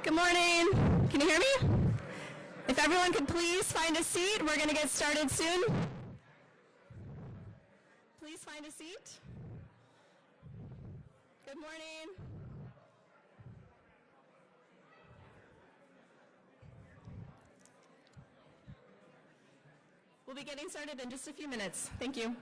Good morning. Can you hear me? If everyone could please find a seat, we're going to get started soon. Please find a seat. Good morning. We'll be getting started in just a few minutes. Thank you.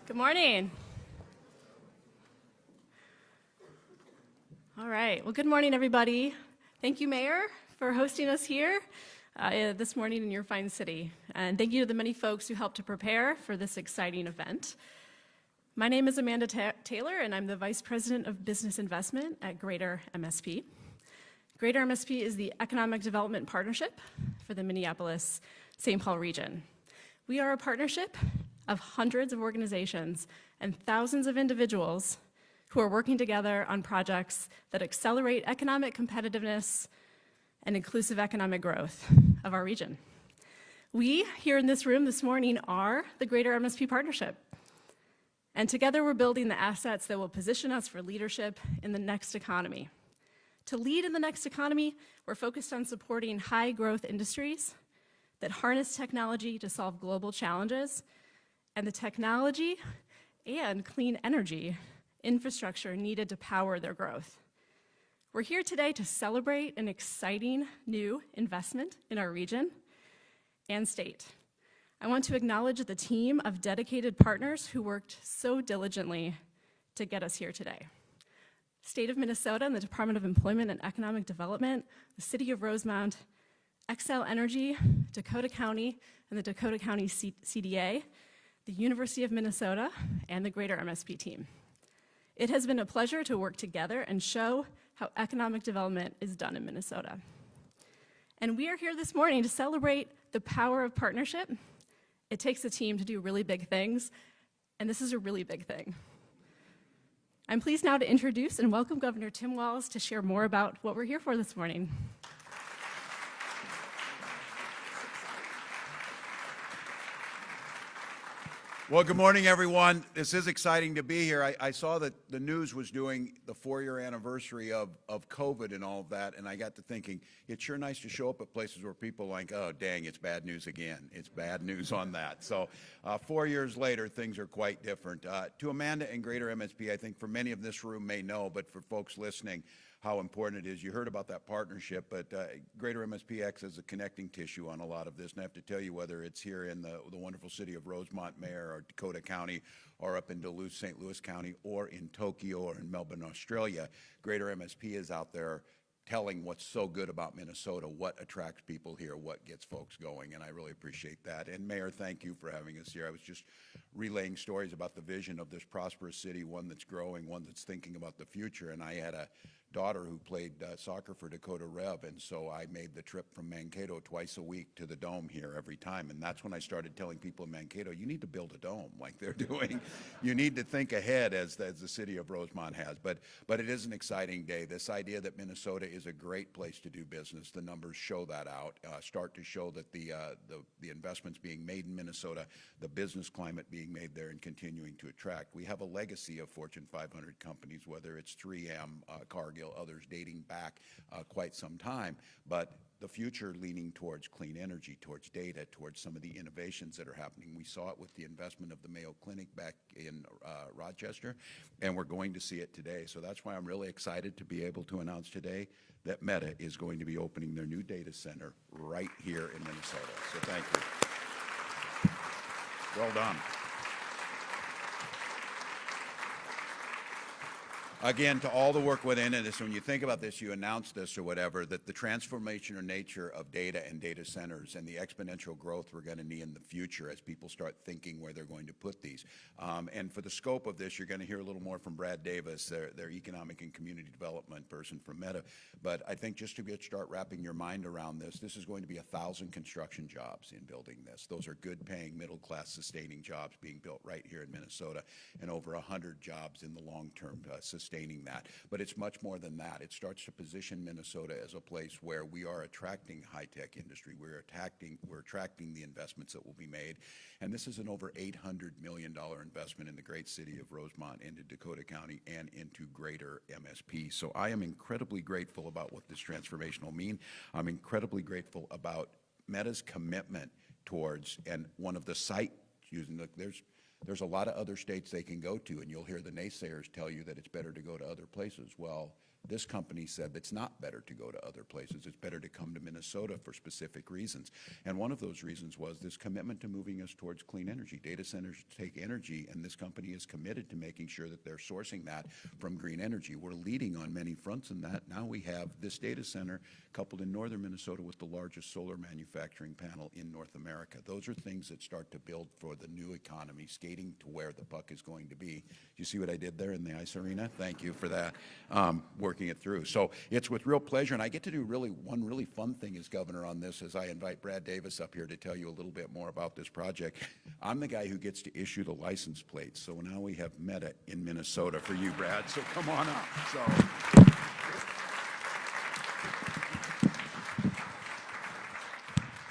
Good morning. All right. Well, good morning, everybody. Thank you, Mayor, for hosting us here this morning in your fine city. And thank you to the many folks who helped to prepare for this exciting event. My name is Amanda Taylor, and I'm the Vice President of Business Investment at Greater MSP. Greater MSP is the Economic Development Partnership for the Minneapolis-St. Paul region. We are a partnership of hundreds of organizations and thousands of individuals who are working together on projects that accelerate economic competitiveness and inclusive economic growth of our region. We, here in this room this morning, are the Greater MSP Partnership. And together we're building the assets that will position us for leadership in the next economy. To lead in the next economy, we're focused on supporting high-growth industries that harness technology to solve global challenges, and the technology and clean energy infrastructure needed to power their growth. We're here today to celebrate an exciting new investment in our region and state. I want to acknowledge the team of dedicated partners who worked so diligently to get us here today. State of Minnesota and the Department of Employment and Economic Development, the City of Rosemount, Xcel Energy, Dakota County, and the Dakota County CDA, the University of Minnesota, and the Greater MSP team. It has been a pleasure to work together and show how economic development is done in Minnesota. And we are here this morning to celebrate the power of partnership. It takes a team to do really big things, and this is a really big thing. I'm pleased now to introduce and welcome Governor Tim Walz to share more about what we're here for this morning. Well, good morning, everyone. This is exciting to be here. I saw that the news was doing the 4-year anniversary of COVID and all of that, and I got to thinking, it's sure nice to show up at places where people are like, oh, dang, it's bad news again. It's bad news on that. So 4 years later, things are quite different. To Amanda and Greater MSP, I think for many of this room may know, but for folks listening, how important it is. You heard about that partnership, but Greater MSP acts as a connecting tissue on a lot of this. And I have to tell you, whether it's here in the wonderful city of Rosemount, Mayor, or Dakota County, or up in Duluth, St. Louis County, or in Tokyo, or in Melbourne, Australia, Greater MSP is out there telling what's so good about Minnesota, what attracts people here, what gets folks going, and I really appreciate that. And Mayor, thank you for having us here. I was just relaying stories about the vision of this prosperous city, one that's growing, one that's thinking about the future, and I had a daughter who played soccer for Dakota Rev, and so I made the trip from Mankato twice a week to the Dome here every time, and that's when I started telling people in Mankato, you need to build a dome like they're doing. You need to think ahead as the city of Rosemount has, but it is an exciting day. This idea that Minnesota is a great place to do business, the numbers show that out, start to show that the investments being made in Minnesota, the business climate being made there and continuing to attract. We have a legacy of Fortune 500 companies, whether it's 3M, Cargill, others dating back quite some time, but the future leaning towards clean energy, towards data, towards some of the innovations that are happening. We saw it with the investment of the Mayo Clinic back in Rochester, and we're going to see it today. So that's why I'm really excited to be able to announce today that Meta is going to be opening their new data center right here in Minnesota. So thank you. Well done. Again, to all the work within it, is when you think about this, you announce this or whatever, that the transformational nature of data and data centers and the exponential growth we're going to need in the future as people start thinking where they're going to put these. And for the scope of this, you're going to hear a little more from Brad Davis, their economic and community development person from Meta. But I think just to start wrapping your mind around this, this is going to be 1,000 construction jobs in building this. Those are good-paying, middle-class, sustaining jobs being built right here in Minnesota, and over 100 jobs in the long-term sustaining that. But it's much more than that. It starts to position Minnesota as a place where we are attracting high-tech industry. We're attracting the investments that will be made. And this is an over $800 million investment in the great city of Rosemount, into Dakota County, and into Greater MSP. So I am incredibly grateful about what this transformation will mean. I'm incredibly grateful about Meta's commitment towards, and one of the site using, there's a lot of other states they can go to, and you'll hear the naysayers tell you that it's better to go to other places. Well, this company said it's not better to go to other places. It's better to come to Minnesota for specific reasons. And one of those reasons was this commitment to moving us towards clean energy. Data centers take energy, and this company is committed to making sure that they're sourcing that from green energy. We're leading on many fronts in that. Now we have this data center coupled in northern Minnesota with the largest solar manufacturing panel in North America. Those are things that start to build for the new economy, skating to where the puck is going to be. You see what I did there in the ice arena? Thank you for that. Working it through. So it's with real pleasure, and I get to do one really fun thing as governor on this, as I invite Brad Davis up here to tell you a little bit more about this project. I'm the guy who gets to issue the license plates. So now we have Meta in Minnesota for you, Brad. So come on up. So.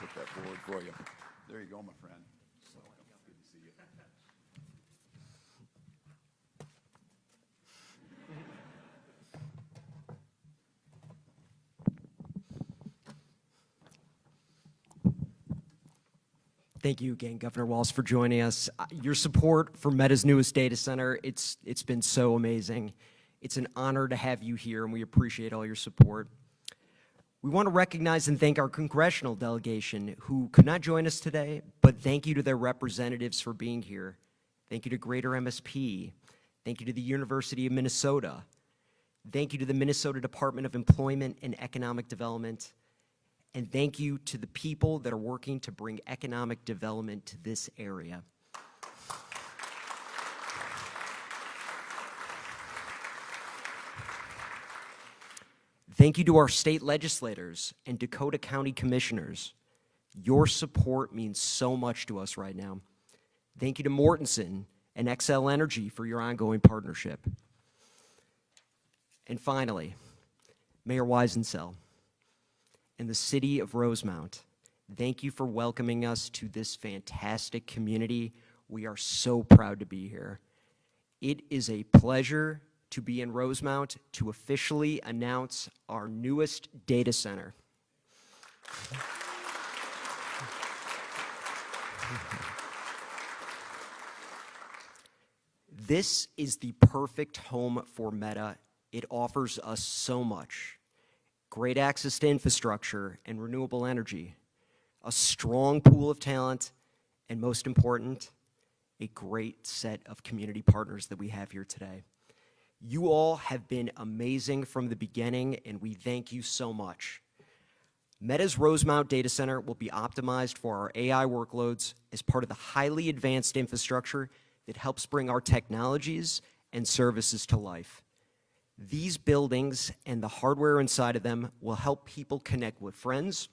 Put that forward for you. There you go, my friend. So good to see you. Thank you again, Governor Walz, for joining us. Your support for Meta's newest data center, it's been so amazing. It's an honor to have you here, and we appreciate all your support. We want to recognize and thank our congressional delegation who could not join us today, but thank you to their representatives for being here. Thank you to Greater MSP. Thank you to the University of Minnesota. Thank you to the Minnesota Department of Employment and Economic Development. And thank you to the people that are working to bring economic development to this area. Thank you to our state legislators and Dakota County commissioners. Your support means so much to us right now. Thank you to Mortensen and XL Energy for your ongoing partnership. And finally, Mayor Weisensell and the City of Rosemount, thank you for welcoming us to this fantastic community. We are so proud to be here. It is a pleasure to be in Rosemount to officially announce our newest data center. This is the perfect home for Meta. It offers us so much. Great access to infrastructure and renewable energy, a strong pool of talent, and most important, a great set of community partners that we have here today. You all have been amazing from the beginning, and we thank you so much. Meta's Rosemount data center will be optimized for our AI workloads as part of the highly advanced infrastructure that helps bring our technologies and services to life. These buildings and the hardware inside of them will help people connect with friends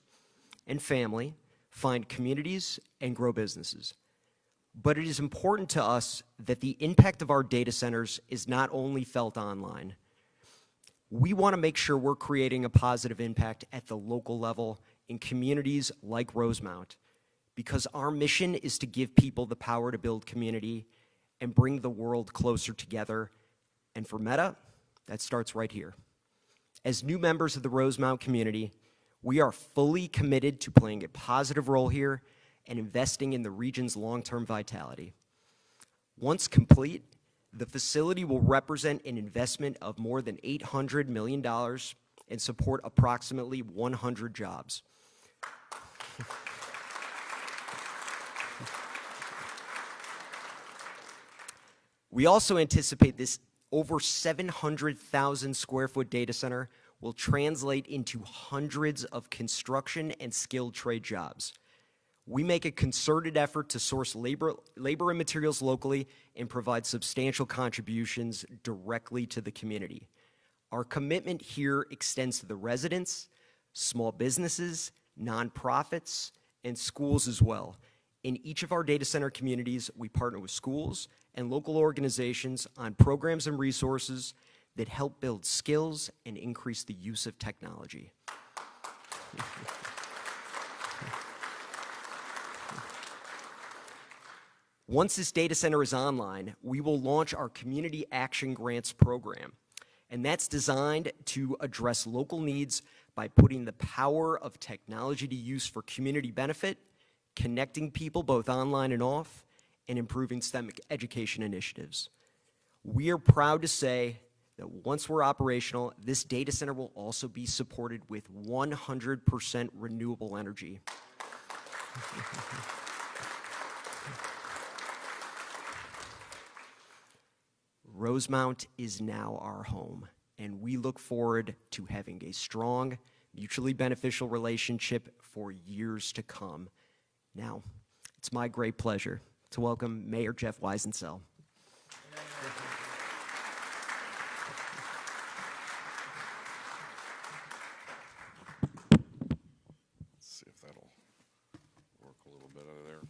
and family, find communities, and grow businesses. But it is important to us that the impact of our data centers is not only felt online. We want to make sure we're creating a positive impact at the local level in communities like Rosemount, because our mission is to give people the power to build community and bring the world closer together. And for Meta, that starts right here. As new members of the Rosemount community, we are fully committed to playing a positive role here and investing in the region's long-term vitality. Once complete, the facility will represent an investment of more than $800 million and support approximately 100 jobs. We also anticipate this over 700,000 square foot data center will translate into hundreds of construction and skilled trade jobs. We make a concerted effort to source labor and materials locally and provide substantial contributions directly to the community. Our commitment here extends to the residents, small businesses, nonprofits, and schools as well. In each of our data center communities, we partner with schools and local organizations on programs and resources that help build skills and increase the use of technology. Once this data center is online, we will launch our Community Action Grants program, and that's designed to address local needs by putting the power of technology to use for community benefit, connecting people both online and off, and improving STEM education initiatives. We are proud to say that once we're operational, this data center will also be supported with 100% renewable energy. Rosemount is now our home, and we look forward to having a strong, mutually beneficial relationship for years to come. Now, it's my great pleasure to welcome Mayor Jeff Weisensell. Let's see if that'll work a little bit out of there.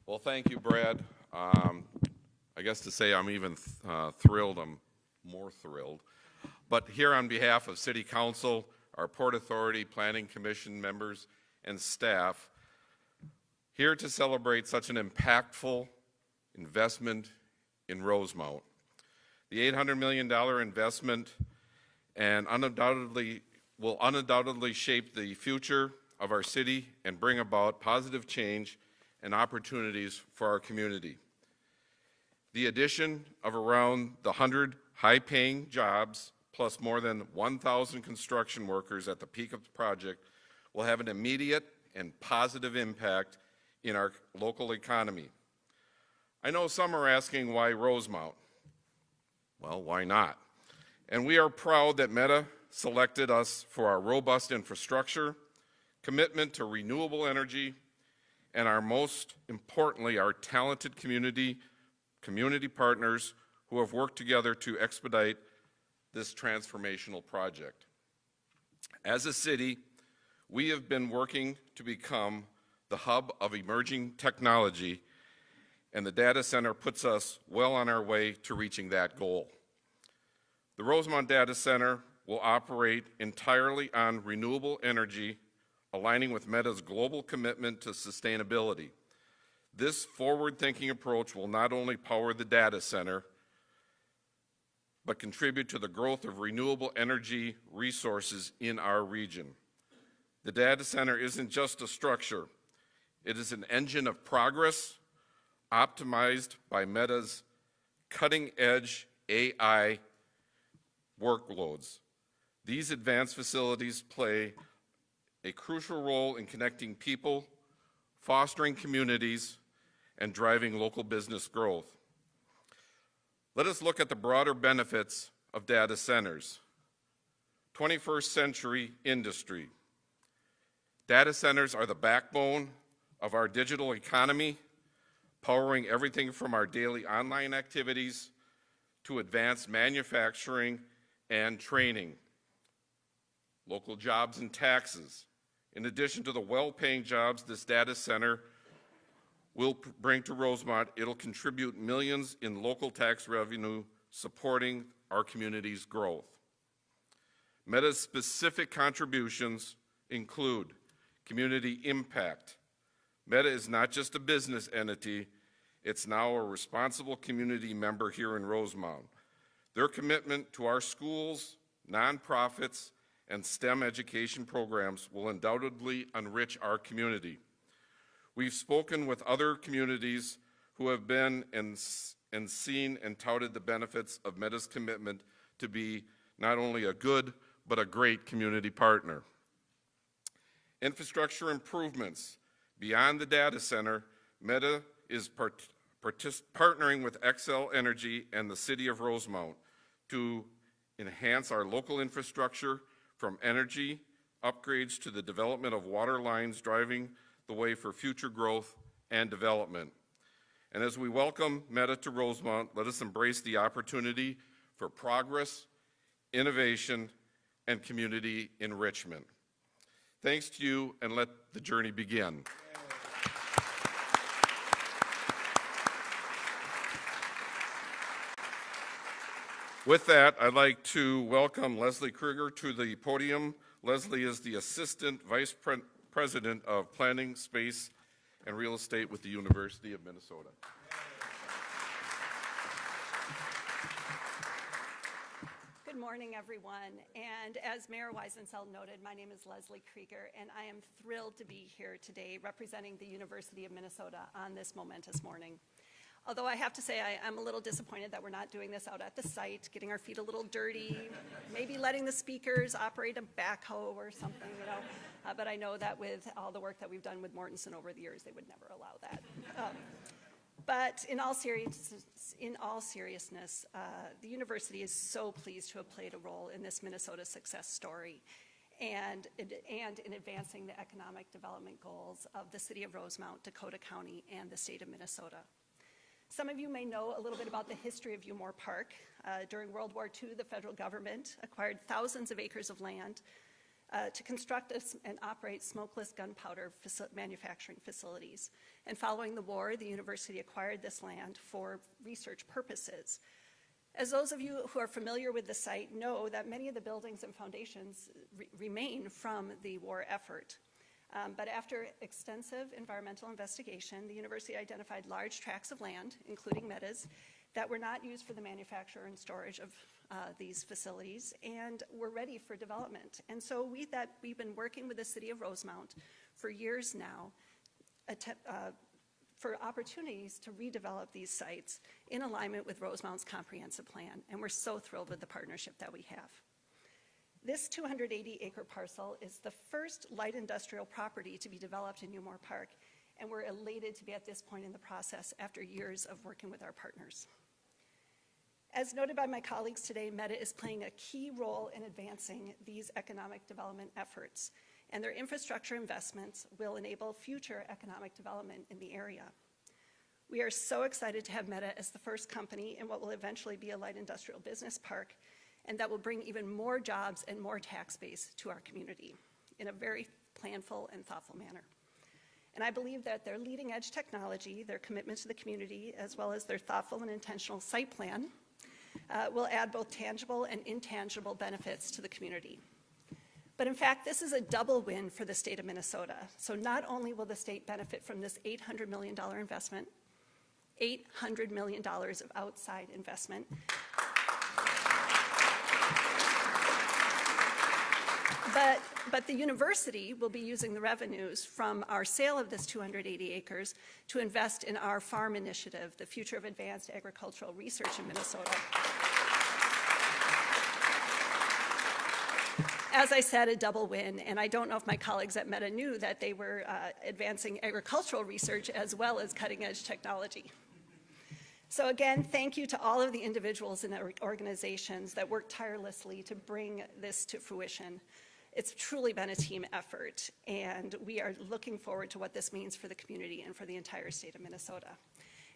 Well, thank you, Brad. I guess to say I'm even thrilled, I'm more thrilled. But here on behalf of City Council, our Port Authority, Planning Commission members, and staff, here to celebrate such an impactful investment in Rosemount. The $800 million investment and will undoubtedly shape the future of our city and bring about positive change and opportunities for our community. The addition of around the 100 high-paying jobs, plus more than 1,000 construction workers at the peak of the project, will have an immediate and positive impact in our local economy. I know some are asking why Rosemount? Well, why not? And we are proud that Meta selected us for our robust infrastructure, commitment to renewable energy, and most importantly, our talented community partners who have worked together to expedite this transformational project. As a city, we have been working to become the hub of emerging technology, and the data center puts us well on our way to reaching that goal. The Rosemount Data Center will operate entirely on renewable energy, aligning with Meta's global commitment to sustainability. This forward-thinking approach will not only power the data center, but contribute to the growth of renewable energy resources in our region. The data center isn't just a structure. It is an engine of progress optimized by Meta's cutting-edge AI workloads. These advanced facilities play a crucial role in connecting people, fostering communities, and driving local business growth. Let us look at the broader benefits of data centers. 21st century industry. Data centers are the backbone of our digital economy, powering everything from our daily online activities to advanced manufacturing and training, local jobs and taxes. In addition to the well-paying jobs this data center will bring to Rosemount, it'll contribute millions in local tax revenue supporting our community's growth. Meta's specific contributions include community impact. Meta is not just a business entity, it's now a responsible community member here in Rosemount. Their commitment to our schools, nonprofits, and STEM education programs will undoubtedly enrich our community. We've spoken with other communities who have been and seen and touted the benefits of Meta's commitment to be not only a good, but a great community partner. Infrastructure improvements. Beyond the data center, Meta is partnering with Xcel Energy and the City of Rosemount to enhance our local infrastructure, from energy upgrades to the development of water lines, driving the way for future growth and development. And as we welcome Meta to Rosemount, let us embrace the opportunity for progress, innovation, and community enrichment. Thanks to you, and let the journey begin. With that, I'd like to welcome Leslie Krieger to the podium. Leslie is the Assistant Vice President of Planning, Space, and Real Estate with the University of Minnesota. Good morning, everyone. And as Mayor Wiesenfeld noted, my name is Leslie Krieger, and I am thrilled to be here today representing the University of Minnesota on this momentous morning. Although I have to say I'm a little disappointed that we're not doing this out at the site, getting our feet a little dirty, maybe letting the speakers operate a backhoe or something, you know. But I know that with all the work that we've done with Mortensen over the years, they would never allow that. But in all seriousness, the university is so pleased to have played a role in this Minnesota success story and in advancing the economic development goals of the City of Rosemount, Dakota County, and the state of Minnesota. Some of you may know a little bit about the history of Umore Park. During World War II, the federal government acquired thousands of acres of land to construct and operate smokeless gunpowder manufacturing facilities. And following the war, the university acquired this land for research purposes. As those of you who are familiar with the site know, that many of the buildings and foundations remain from the war effort. But after extensive environmental investigation, the university identified large tracts of land, including Meta's, that were not used for the manufacture and storage of these facilities and were ready for development. And so we've been working with the City of Rosemount for years now for opportunities to redevelop these sites in alignment with Rosemount's comprehensive plan. And we're so thrilled with the partnership that we have. This 280-acre parcel is the first light industrial property to be developed in Umore Park, and we're elated to be at this point in the process after years of working with our partners. As noted by my colleagues today, Meta is playing a key role in advancing these economic development efforts, and their infrastructure investments will enable future economic development in the area. We are so excited to have Meta as the first company in what will eventually be a light industrial business park, and that will bring even more jobs and more tax base to our community in a very planful and thoughtful manner. And I believe that their leading edge technology, their commitment to the community, as well as their thoughtful and intentional site plan, will add both tangible and intangible benefits to the community. But in fact, this is a double win for the state of Minnesota. So not only will the state benefit from this $800 million investment, $800 million of outside investment, but the university will be using the revenues from our sale of this 280 acres to invest in our farm initiative, the Future of Advanced Agricultural Research in Minnesota. As I said, a double win, and I don't know if my colleagues at Meta knew that they were advancing agricultural research as well as cutting-edge technology. So again, thank you to all of the individuals and organizations that worked tirelessly to bring this to fruition. It's truly been a team effort, and we are looking forward to what this means for the community and for the entire state of Minnesota.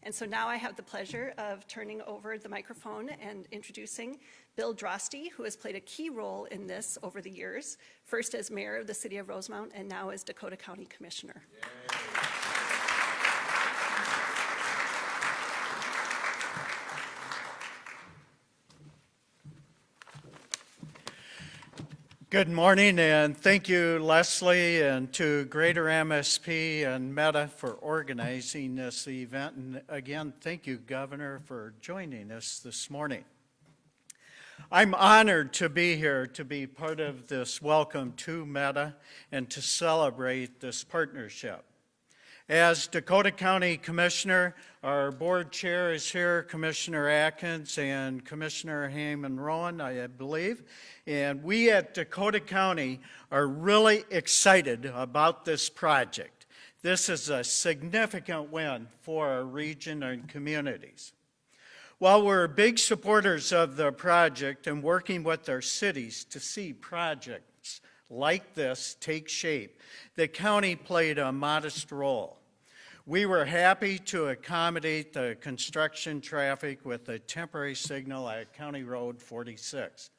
And so now I have the pleasure of turning over the microphone and introducing Bill Drosty, who has played a key role in this over the years, first as mayor of the City of Rosemount and now as Dakota County Commissioner. Good morning, and thank you, Leslie, and to Greater MSP and Meta for organizing this event. And again, thank you, Governor, for joining us this morning. I'm honored to be here to be part of this welcome to Meta and to celebrate this partnership. As Dakota County Commissioner, our board chair is here, Commissioner Atkins and Commissioner Heyman Rowan, I believe. And we at Dakota County are really excited about this project. This is a significant win for our region and communities. While we're big supporters of the project and working with our cities to see projects like this take shape, the county played a modest role. We were happy to accommodate the construction traffic with a temporary signal at County Road 46.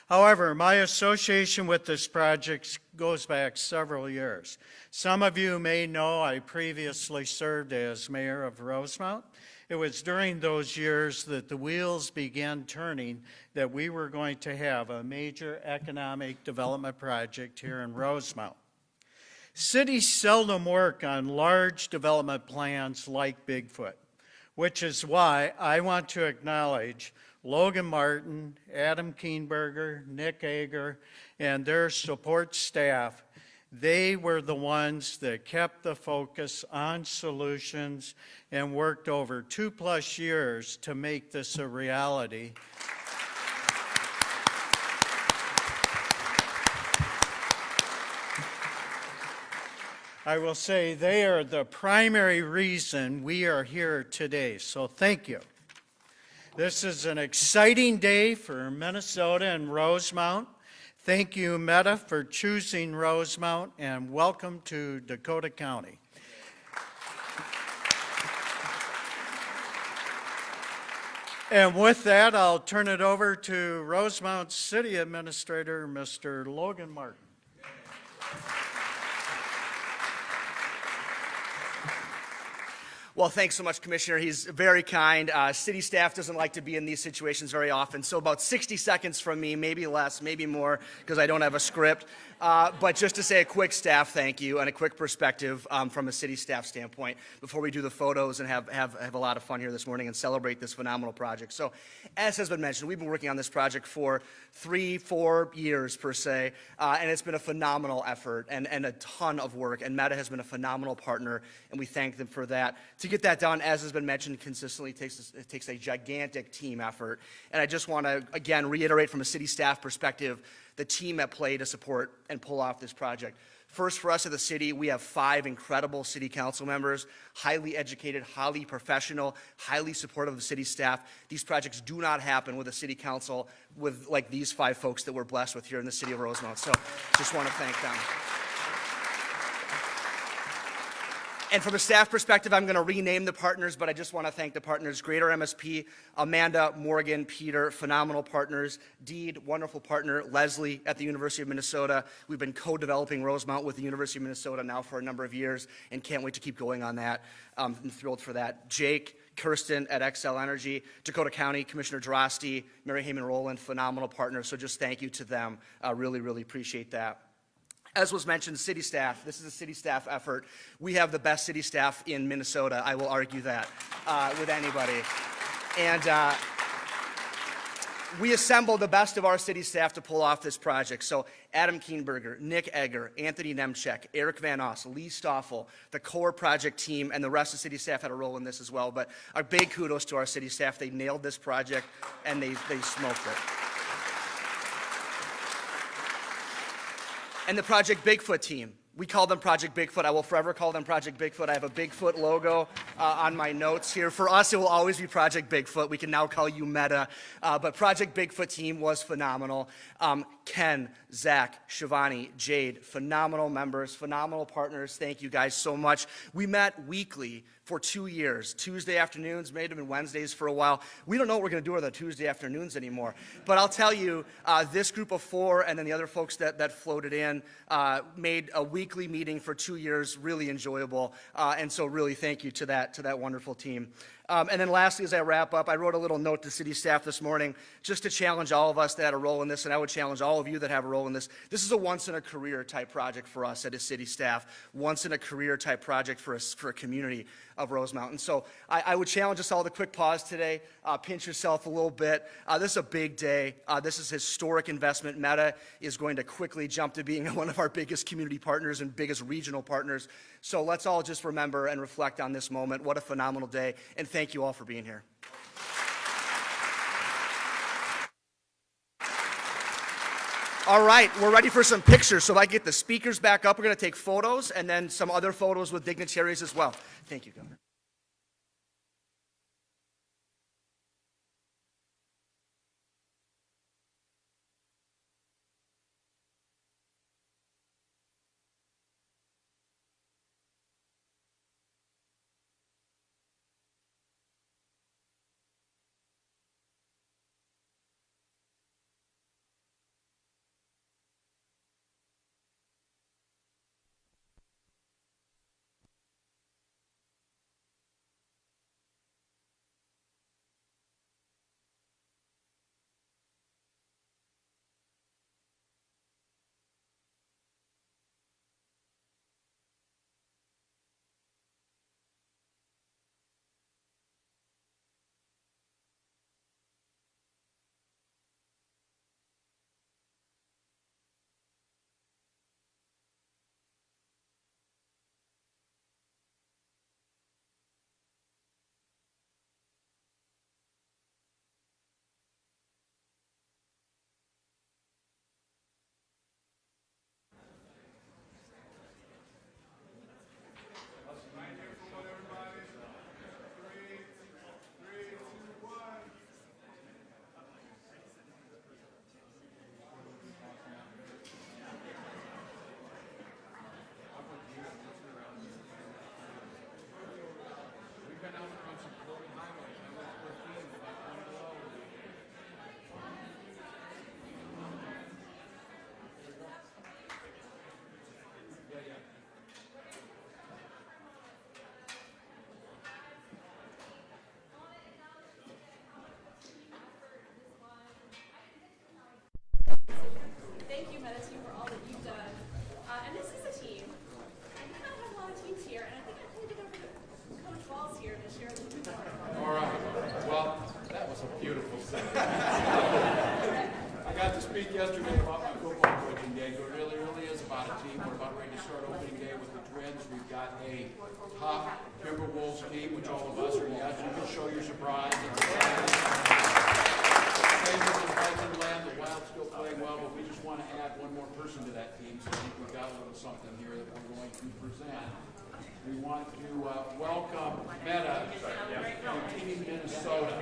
However, my association with this project goes back several years. Some of you may know I previously served as mayor of Rosemount. It was during those years that the wheels began turning that we were going to have a major economic development project here in Rosemount. Cities seldom work on large development plans like Bigfoot, which is why I want to acknowledge Logan Martin, Adam Keenberger, Nick Ager, and their support staff. They were the ones that kept the focus on solutions and worked over 2+ years to make this a reality. I will say they are the primary reason we are here today, so thank you. This is an exciting day for Minnesota and Rosemount. Thank you, Meta, for choosing Rosemount, and welcome to Dakota County. And with that, I'll turn it over to Rosemount City Administrator, Mr. Logan Martin. Well, thanks so much, Commissioner. He's very kind. City staff doesn't like to be in these situations very often, so about 60 seconds from me, maybe less, maybe more, because I don't have a script. But just to say a quick staff thank you and a quick perspective from a city staff standpoint before we do the photos and have a lot of fun here this morning and celebrate this phenomenal project. So, as has been mentioned, we've been working on this project for 3-4 years per se, and it's been a phenomenal effort and a ton of work, and Meta has been a phenomenal partner, and we thank them for that. To get that done, as has been mentioned consistently, it takes a gigantic team effort, and I just want to, again, reiterate from a city staff perspective the team at play to support and pull off this project. First, for us at the city, we have 5 incredible city council members, highly educated, highly professional, highly supportive of the city staff. These projects do not happen with a city council with like these 5 folks that we're blessed with here in the city of Rosemount. So just want to thank them. And from a staff perspective, I'm going to rename the partners, but I just want to thank the partners: Greater MSP, Amanda, Morgan, Peter, phenomenal partners; Deed, wonderful partner; Leslie at the University of Minnesota. We've been co-developing Rosemount with the University of Minnesota now for a number of years and can't wait to keep going on that. I'm thrilled for that. Jake, Kirsten at Xcel Energy, Dakota County, Commissioner Drosty, Mary Heyman Rowland, phenomenal partners. So just thank you to them. Really, really appreciate that. As was mentioned, city staff. This is a city staff effort. We have the best city staff in Minnesota. I will argue that with anybody. And we assembled the best of our city staff to pull off this project. So Adam Keenberger, Nick Egger, Anthony Nemchek, Eric Van Oss, Lee Stoffel, the core project team, and the rest of city staff had a role in this as well. But a big kudos to our city staff. They nailed this project, and they smoked it. And the Project Bigfoot team. We call them Project Bigfoot. I will forever call them Project Bigfoot. I have a Bigfoot logo on my notes here. For us, it will always be Project Bigfoot. We can now call you Meta. But Project Bigfoot team was phenomenal. Ken, Zach, Shivani, Jade, phenomenal members, phenomenal partners. Thank you guys so much. We met weekly for 2 years. Tuesday afternoons, made them in Wednesdays for a while. We don't know what we're going to do with our Tuesday afternoons anymore. But I'll tell you, this group of 4 and then the other folks that floated in made a weekly meeting for 2 years really enjoyable. And so really thank you to that wonderful team. And then lastly, as I wrap up, I wrote a little note to city staff this morning just to challenge all of us that had a role in this, and I would challenge all of you that have a role in this. This is a once-in-a-career type project for us as city staff, once-in-a-career type project for a community of Rosemount. And so I would challenge us all to quick pause today, pinch yourself a little bit. This is a big day. This is historic investment. Meta is going to quickly jump to being one of our biggest community partners and biggest regional partners. So let's all just remember and reflect on this moment. What a phenomenal day, and thank you all for being here. All right, we're ready for some pictures. So if I get the speakers back up, we're going to take photos and then some other photos with dignitaries as well. Thank you, Governor. Thank you, Meta Team, for all that you've done. And this is a team. And we kind of have a lot of teams here, and I think I'm going to get over to Coach Walls here to share a little bit more. All right. Well, that was a beautiful thing. I got to speak yesterday about my football coaching days. It really, really is about a team. We're about ready to start opening day with the Twins. We've got a top Timberwolves team, which all of us are. Yes, you can show your surprise. Same with the Viking land. The Wild's still playing well, but we just want to add one more person to that team. So I think we've got a little something here that we're going to present. We want to welcome Meta to Team Minnesota.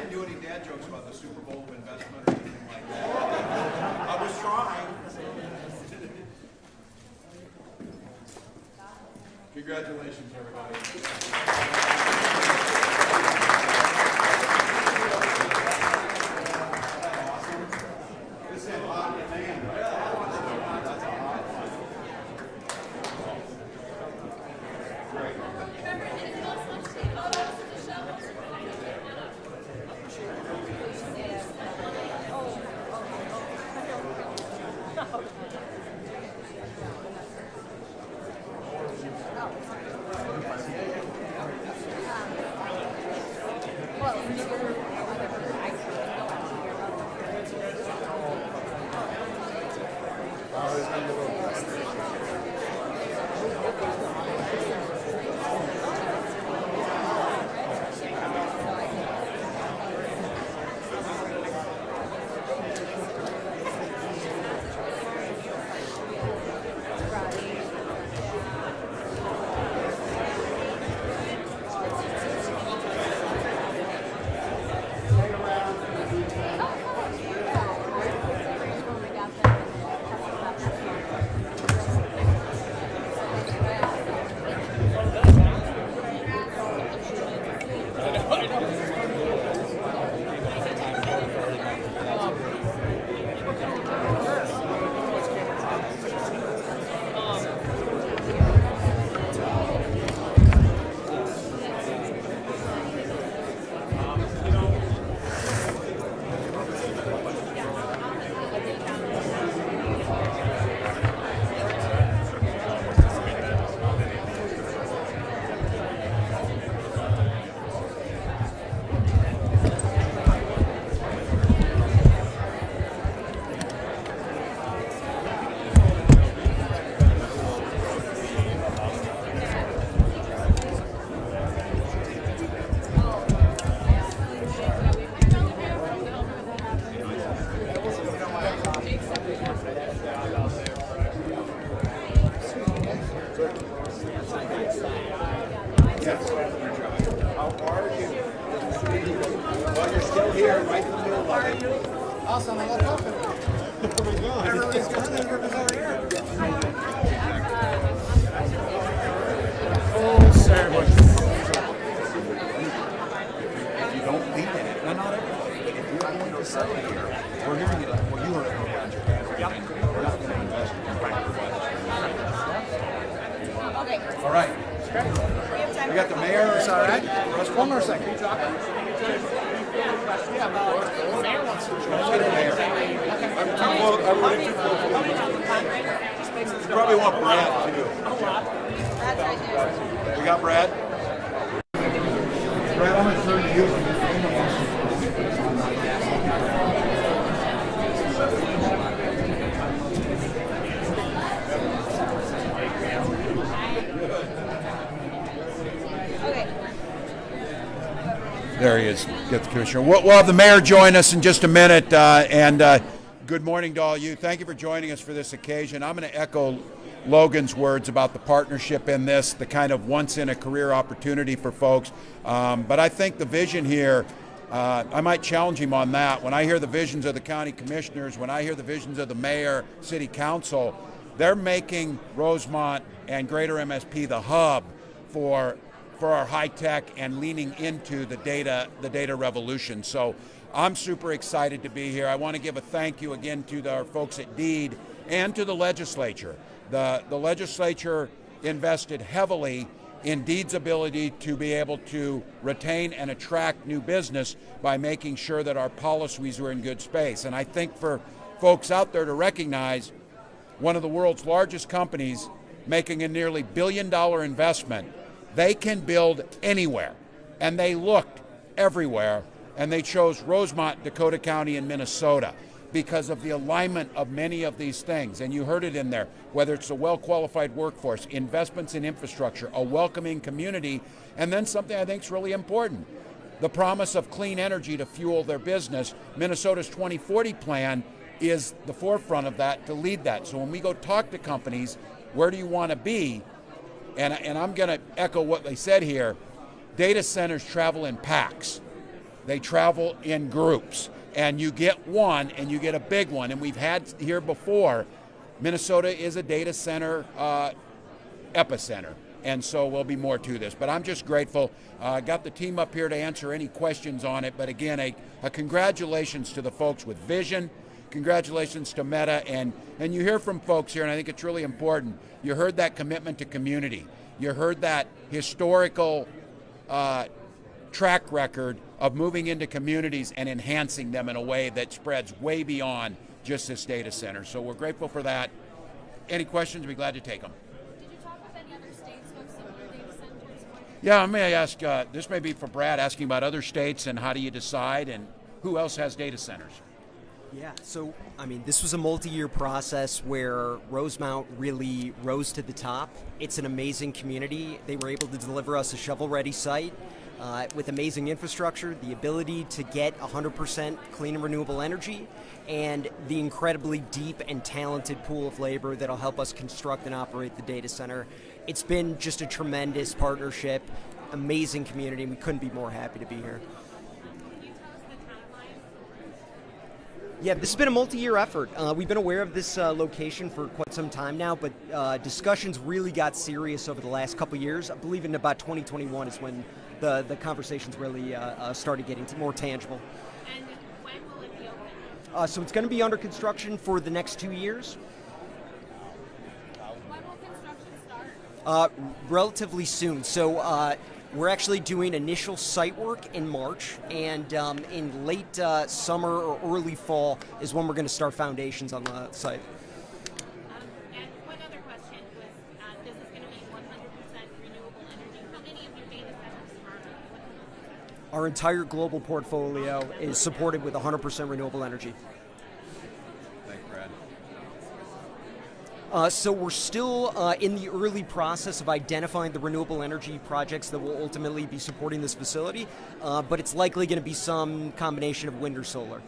didn't do any dad jokes about the Super Bowl of investment or anything like that. I was trying. Congratulations, everybody. All right. We got the mayor. It's all right. One more second. You probably want Brad too. We got Brad. Brad, I'm going to turn to you. There he is. Get the commissioner. We'll have the mayor join us in just a minute. Good morning to all you. Thank you for joining us for this occasion. I'm going to echo Logan's words about the partnership in this, the kind of once-in-a-career opportunity for folks. But I think the vision here, I might challenge him on that. When I hear the visions of the county commissioners, when I hear the visions of the mayor, city council, they're making Rosemount and greater MSP the hub for our high tech and leaning into the data revolution. So I'm super excited to be here. I want to give a thank you again to our folks at DEED and to the legislature. The legislature invested heavily in DEED's ability to be able to retain and attract new business by making sure that our policies were in good space. And I think for folks out there to recognize one of the world's largest companies making a nearly $1 billion investment, they can build anywhere, and they looked everywhere, and they chose Rosemount, Dakota County, and Minnesota because of the alignment of many of these things. And you heard it in there, whether it's a well-qualified workforce, investments in infrastructure, a welcoming community, and then something I think is really important, the promise of clean energy to fuel their business. Minnesota's 2040 plan is the forefront of that, to lead that. So when we go talk to companies, where do you want to be? And I'm going to echo what they said here. Data centers travel in packs. they travel in groups. And you get one, and you get a big one. And we've had here before, Minnesota is a data center epicenter. And so there'll be more to this. But I'm just grateful. Got the team up here to answer any questions on it. But again, a congratulations to the folks with vision. Congratulations to Meta. And you hear from folks here, and I think it's really important. You heard that commitment to community. You heard that historical track record of moving into communities and enhancing them in a way that spreads way beyond just this data center. So we're grateful for that. Any questions? We'd be glad to take them. Did you talk with any other states who have similar data centers? Yeah, I may ask, this may be for Brad, asking about other states and how do you decide and who else has data centers? Yeah, so, I mean, this was a multi-year process where Rosemount really rose to the top. It's an amazing community. They were able to deliver us a shovel-ready site with amazing infrastructure, the ability to get 100% clean and renewable energy, and the incredibly deep and talented pool of labor that'll help us construct and operate the data center. It's been just a tremendous partnership, amazing community, and we couldn't be more happy to be here. Yeah, this has been a multi-year effort. We've been aware of this location for quite some time now, but discussions really got serious over the last couple years. I believe in about 2021 is when the conversations really started getting more tangible. And when will it be open? So it's going to be under construction for the next 2 years. When will construction start? Relatively soon. So we're actually doing initial site work in March, and in late summer or early fall is when we're going to start foundations on the site. And one other question was, this is going to be 100% renewable energy. How many of your data centers are 100%? Our entire global portfolio is supported with 100% renewable energy. Thanks, Brad. So we're still in the early process of identifying the renewable energy projects that will ultimately be supporting this facility, but it's likely going to be some combination of wind or solar.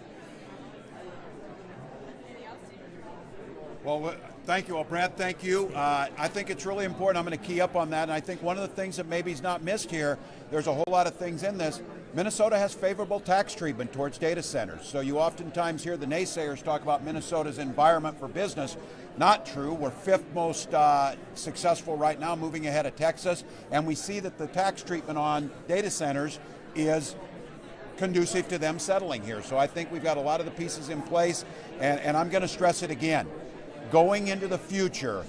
Well, thank you. Well, Brad, thank you. I think it's really important. I'm going to key up on that. And I think one of the things that maybe is not missed here, there's a whole lot of things in this. Minnesota has favorable tax treatment towards data centers. So you oftentimes hear the naysayers talk about Minnesota's environment for business. Not true. We're fifth most successful right now, moving ahead of Texas. And we see that the tax treatment on data centers is conducive to them settling here. So I think we've got a lot of the pieces in place. And I'm going to stress it again. Going into the future,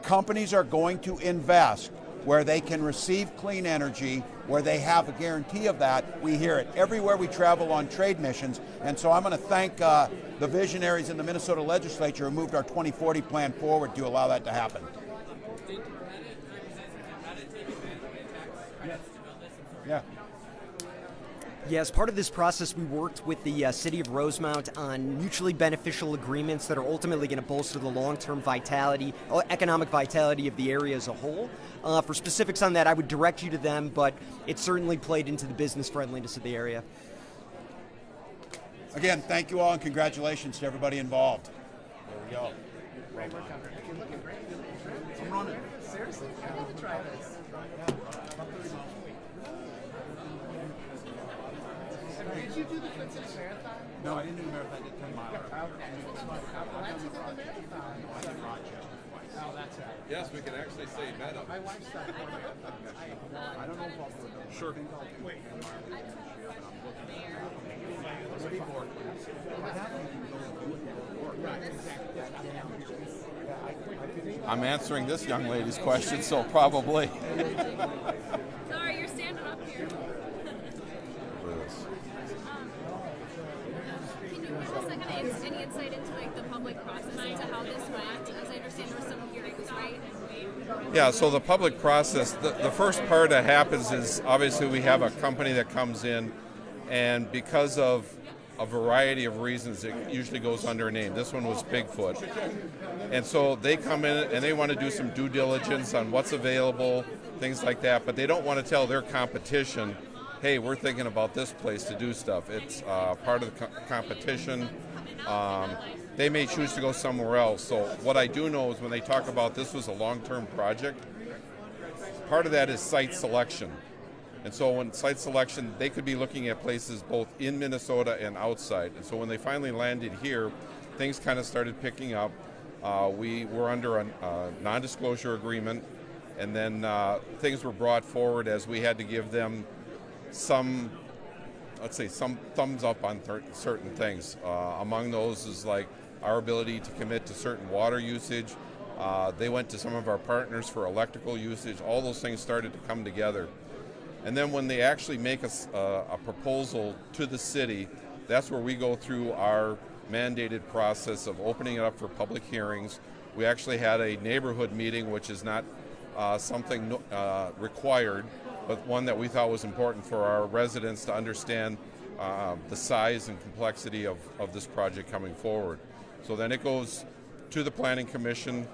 companies are going to invest where they can receive clean energy, where they have a guarantee of that. We hear it everywhere we travel on trade missions. And so I'm going to thank the visionaries in the Minnesota legislature who moved our 2040 plan forward to allow that to happen. Yeah. Yeah, as part of this process, we worked with the City of Rosemount on mutually beneficial agreements that are ultimately going to bolster the long-term vitality, economic vitality of the area as a whole. For specifics on that, I would direct you to them, but it certainly played into the business friendliness of the area. Again, thank you all and congratulations to everybody involved. There we go. I'm running. Seriously, I need to try this. Did you do the Twin Cities Marathon? No, I didn't do the marathon. I did 10 miles. Well, that's a good marathon. Oh, that's right. Yes, we can actually say Meta. My wife's done it. I don't know if I'll do it. Sure. Wait. I'm answering this young lady's question, so probably. Sorry, you're standing up here. Can you give us any insight into like the public process into how this went? As I understand, there were some hearings, right? Yeah, so the public process, the first part that happens is obviously we have a company that comes in, and because of a variety of reasons, it usually goes under a name. This one was Bigfoot. And so they come in and they want to do some due diligence on what's available, things like that, but they don't want to tell their competition, hey, we're thinking about this place to do stuff. It's part of the competition. They may choose to go somewhere else. So what I do know is when they talk about this was a long-term project, part of that is site selection. And so when site selection, they could be looking at places both in Minnesota and outside. And so when they finally landed here, things kind of started picking up. We were under a non-disclosure agreement, and then things were brought forward as we had to give them some, let's say, some thumbs up on certain things. Among those is like our ability to commit to certain water usage. They went to some of our partners for electrical usage. All those things started to come together. And then when they actually make a proposal to the city, that's where we go through our mandated process of opening it up for public hearings. We actually had a neighborhood meeting, which is not something required, but one that we thought was important for our residents to understand the size and complexity of this project coming forward. So then it goes to the Planning Commission.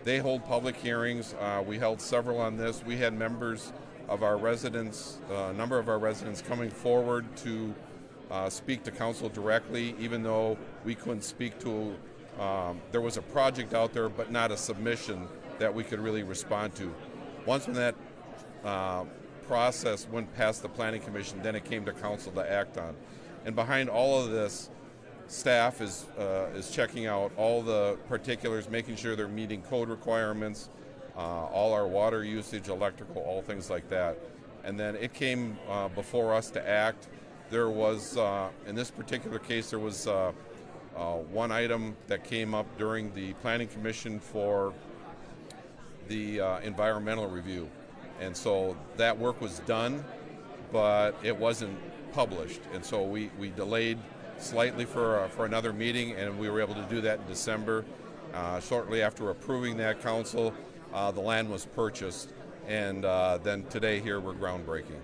They hold public hearings. We held several on this. We had members of our residents, a number of our residents coming forward to speak to council directly, even though we couldn't speak to, there was a project out there, but not a submission that we could really respond to. Once when that process went past the Planning Commission, then it came to council to act on. And behind all of this, staff is checking out all the particulars, making sure they're meeting code requirements, all our water usage, electrical, all things like that. And then it came before us to act. There was, in this particular case, there was one item that came up during the Planning Commission for the environmental review. And so that work was done, but it wasn't published. And so we delayed slightly for another meeting, and we were able to do that in December. Shortly after approving that, council, the land was purchased, and then today here we're groundbreaking.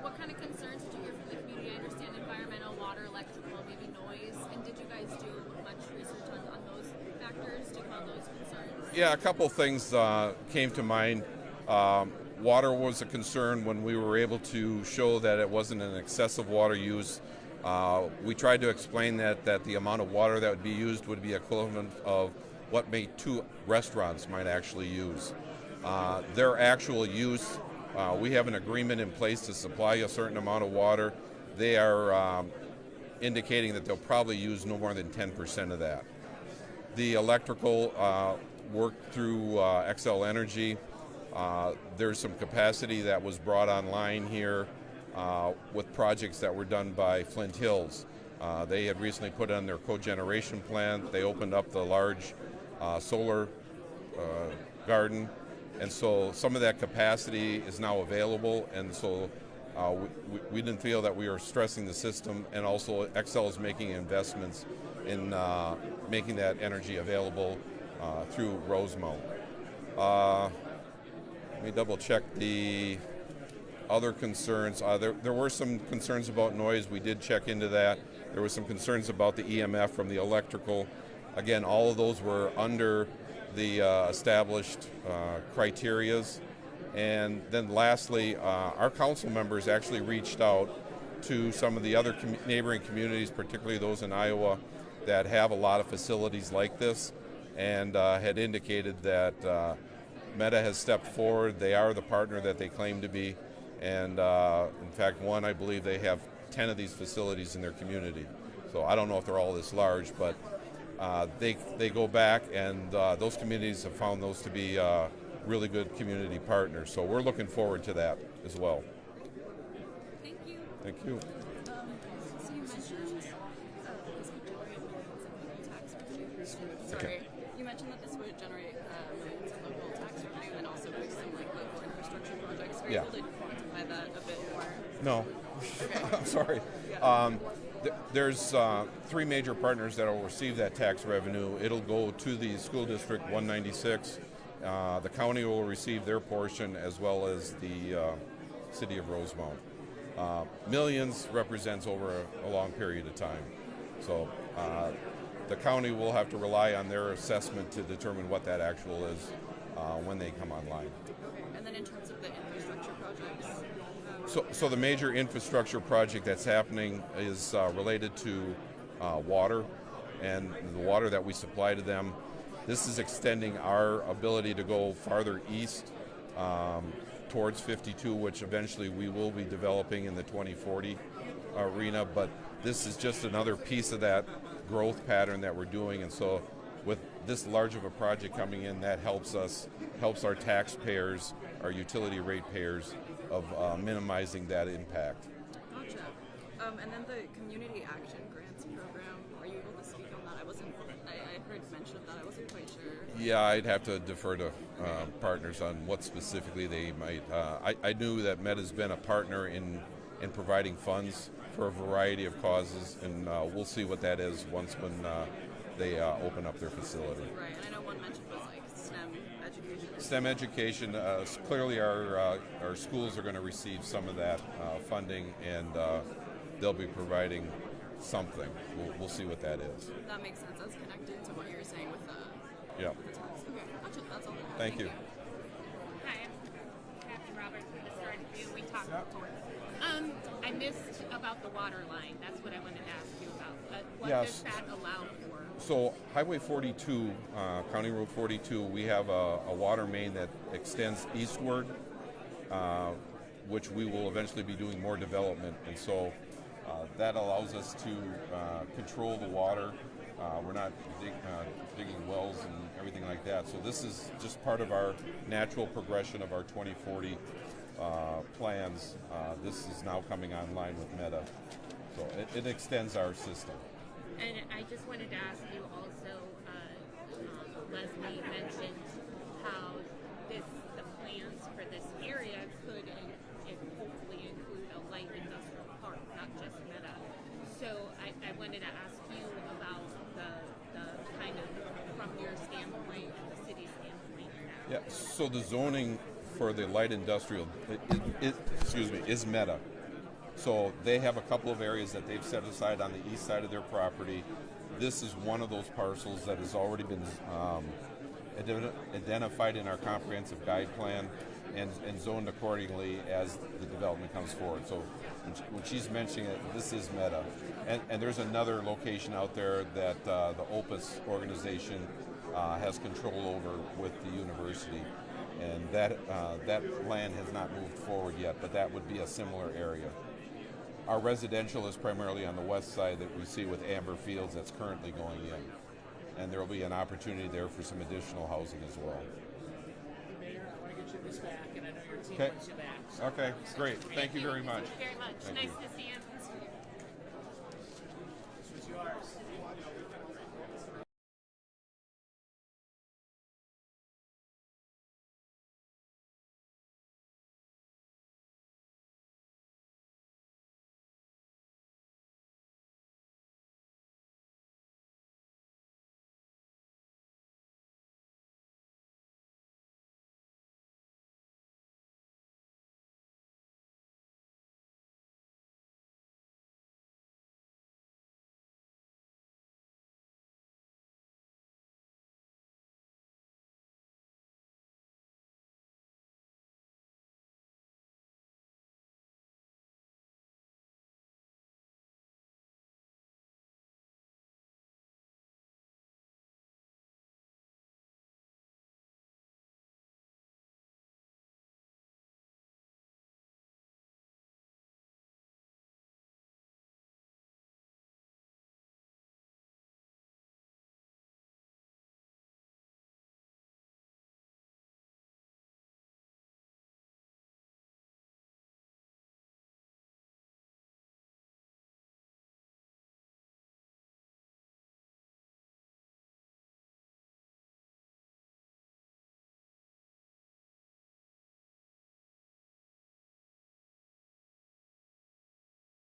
What kind of concerns did you hear from the community? I understand environmental, water, electrical, maybe noise. And did you guys do much research on those factors to call those concerns? Yeah, a couple things came to mind. Water was a concern when we were able to show that it wasn't an excessive water use. We tried to explain that the amount of water that would be used would be equivalent of what maybe 2 restaurants might actually use. Their actual use, we have an agreement in place to supply a certain amount of water. They are indicating that they'll probably use no more than 10% of that. The electrical worked through XL Energy. There's some capacity that was brought online here with projects that were done by Flint Hills. They had recently put on their cogeneration plant. They opened up the large solar garden, and so some of that capacity is now available, and so we didn't feel that we were stressing the system, and also XL is making investments in making that energy available through Rosemount. Let me double check the other concerns. There were some concerns about noise. We did check into that. There were some concerns about the EMF from the electrical. Again, all of those were under the established criterias. And then lastly, our council members actually reached out to some of the other neighboring communities, particularly those in Iowa, that have a lot of facilities like this, and had indicated that Meta has stepped forward. They are the partner that they claim to be, and in fact, one, I believe they have 10 of these facilities in their community. So I don't know if they're all this large, but they go back, and those communities have found those to be really good community partners. So we're looking forward to that as well. Thank you. Thank you. So you mentioned this could generate millions in local tax revenue. Sorry. You mentioned that this would generate millions in local tax revenue and also boost some like local infrastructure projects. Are you able to quantify that a bit more? No. Okay. I'm sorry. There's 3 major partners that will receive that tax revenue. It'll go to the school district 196. The county will receive their portion, as well as the City of Rosemount. Millions represents over a long period of time. So the county will have to rely on their assessment to determine what that actual is when they come online. Okay. And then in terms of the infrastructure projects? So the major infrastructure project that's happening is related to water and the water that we supply to them. This is extending our ability to go farther east towards 52, which eventually we will be developing in the 2040 arena, but this is just another piece of that growth pattern that we're doing, and so with this large of a project coming in, that helps our taxpayers, our utility rate payers, of minimizing that impact. Gotcha. And then the Community Action Grants Program, are you able to speak on that? I heard mention of that, I wasn't quite sure. Yeah, I'd have to defer to partners on what specifically they might. I knew that Meta's been a partner in providing funds for a variety of causes, and we'll see what that is once when they open up their facility. Right, and I know one mention was like STEM education. STEM education, clearly our schools are going to receive some of that funding, and they'll be providing something. We'll see what that is. That makes sense. That's connected to what you were saying with the, Yeah. with the tax. Okay, gotcha. That's all I have. Thank you. Hi, I'm Captain Roberts with the Start Review. We talked before. I missed about the water line. That's what I wanted to ask you about. What Yes. does that allow for? So Highway 42, County Road 42, we have a water main that extends eastward, which we will eventually be doing more development, and so that allows us to control the water. We're not digging wells and everything like that. So this is just part of our natural progression of our 2040 plans. This is now coming online with Meta. So it extends our system. And I just wanted to ask you also, Leslie mentioned how the plans for this area could hopefully include a light industrial park, not just Meta. So I wanted to ask you about the kind of, from your standpoint and the city standpoint. Yeah, so the zoning for the light industrial is Meta. So they have a couple of areas that they've set aside on the east side of their property. This is one of those parcels that has already been identified in our comprehensive guide plan and zoned accordingly as the development comes forward. So when she's mentioning it, this is Meta. And there's another location out there that the Opus organization has control over with the university. And that land has not moved forward yet, but that would be a similar area. Our residential is primarily on the west side that we see with Amber Fields that's currently going in. And there will be an opportunity there for some additional housing as well. Mayor, I want to get you this back, and I know your team Okay. wants you back. So Okay, great. Thank you very much. Thank you very much. Thank Nice you. to see you. This was yours.